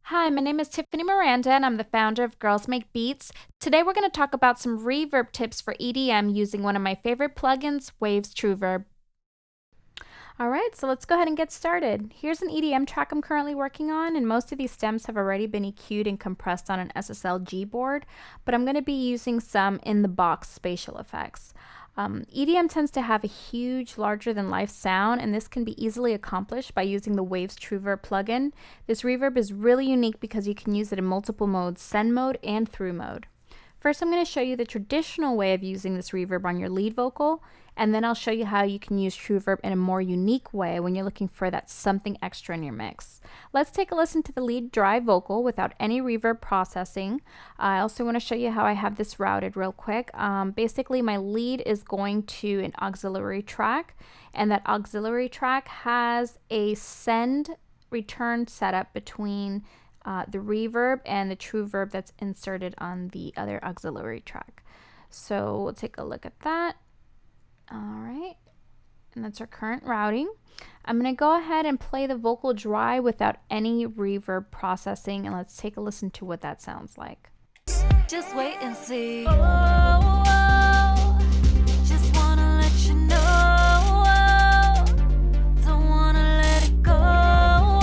Hi, my name is Tiffany Miranda and I'm the founder of Girls Make Beats. Today we're going to talk about some reverb tips for EDM using one of my favorite plugins, Waves TrueVerb. Alright, so let's go ahead and get started. Here's an EDM track I'm currently working on, and most of these stems have already been EQ'd and compressed on an SSL board, but I'm going to be using some in-the-box spatial effects. EDM tends to have a huge, larger-than-life sound, and this can be easily accomplished by using the Waves TrueVerb plugin. This reverb is really unique because you can use it in multiple modes, send mode and through mode. First, I'm going to show you the traditional way of using this reverb on your lead vocal, and then I'll show you how you can use TrueVerb in a more unique way when you're looking for that something extra in your mix. Let's take a listen to the lead dry vocal without any reverb processing. I also want to show you how I have this routed real quick. Basically, my lead is going to an auxiliary track, and that auxiliary track has a send return setup between the reverb and the TrueVerb that's inserted on the other auxiliary track. So we'll take a look at that. All right, and that's our current routing. I'm going to go ahead and play the vocal dry without any reverb processing, and let's take a listen to what that sounds like. Just wait and see. Oh, just wanna let you know. Don't wanna let it go.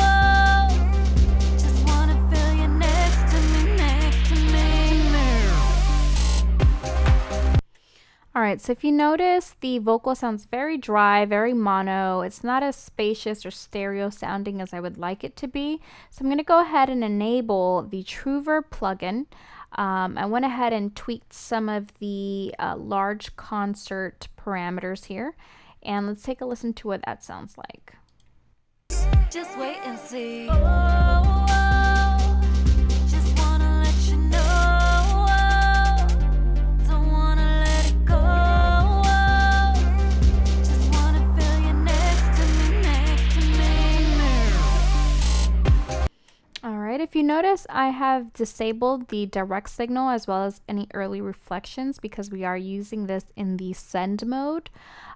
Just wanna feel you next to me, next to me. Alright, so if you notice, the vocal sounds very dry, very mono. It's not as spacious or stereo sounding as I would like it to be. So I'm going to go ahead and enable the TrueVerb plugin. I went ahead and tweaked some of the large concert parameters here. And let's take a listen to what that sounds like. Just wait and see. Oh, just wanna let you know. Don't wanna let it go. Just wanna feel you next to me, next to me. Alright, if you notice, I have disabled the direct signal as well as any early reflections because we are using this in the send mode.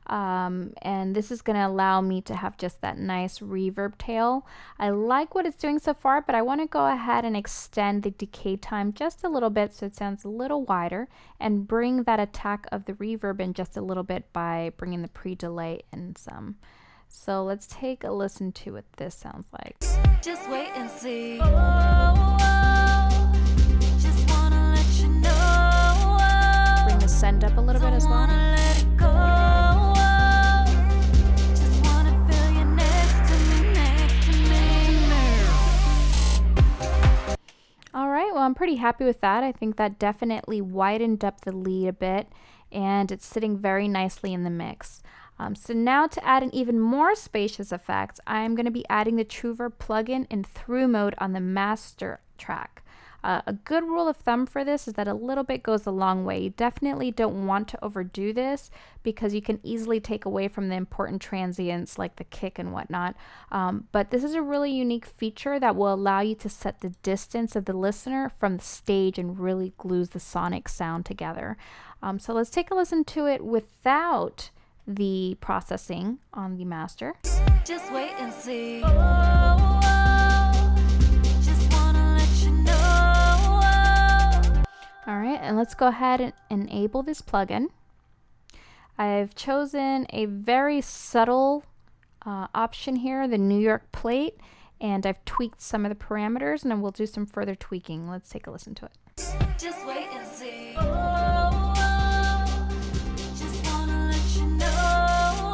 And this is going to allow me to have just that nice reverb tail. I like what it's doing so far, but I want to go ahead and extend the decay time just a little bit so it sounds a little wider and bring that attack of the reverb in just a little bit by bringing the pre-delay in some. So let's take a listen to what this sounds like. Just wait and see. Oh, just wanna let you know. Bring the send up a little bit as well. Let it go. Just wanna feel you next to me, next to me. Alright, well, I'm pretty happy with that. I think that definitely widened up the lead a bit, and it's sitting very nicely in the mix. So now to add an even more spacious effect, I'm going to be adding the TrueVerb plugin in through mode on the master track. A good rule of thumb for this is that a little bit goes a long way. You definitely don't want to overdo this because you can easily take away from the important transients like the kick and whatnot. But this is a really unique feature that will allow you to set the distance of the listener from the stage and really glues the sonic sound together. So let's take a listen to it without the processing on the master. Just wait and see. Oh, just wanna let you know. Alright, and let's go ahead and enable this plugin. I've chosen a very subtle option here, the New York plate, and I've tweaked some of the parameters, and then we'll do some further tweaking. Let's take a listen to it. Just wait and see. Oh, just wanna let you know.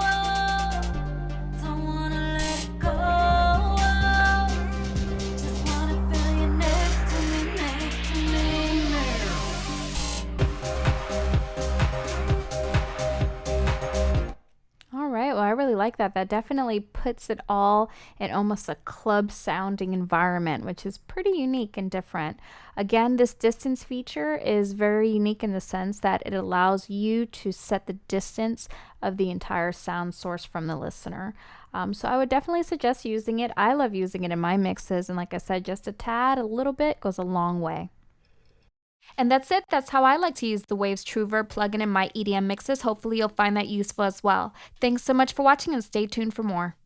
Don't wanna let it go. Just wanna feel you next to me, next to me. Alright, well, I really like that. That definitely puts it all in almost a club sounding environment, which is pretty unique and different. Again, this distance feature is very unique in the sense that it allows you to set the distance of the entire sound source from the listener. So I would definitely suggest using it. I love using it in my mixes, and like I said, just a tad, a little bit goes a long way. And that's it. That's how I like to use the Waves TrueVerb plugin in my EDM mixes. Hopefully you'll find that useful as well. Thanks so much for watching and stay tuned for more.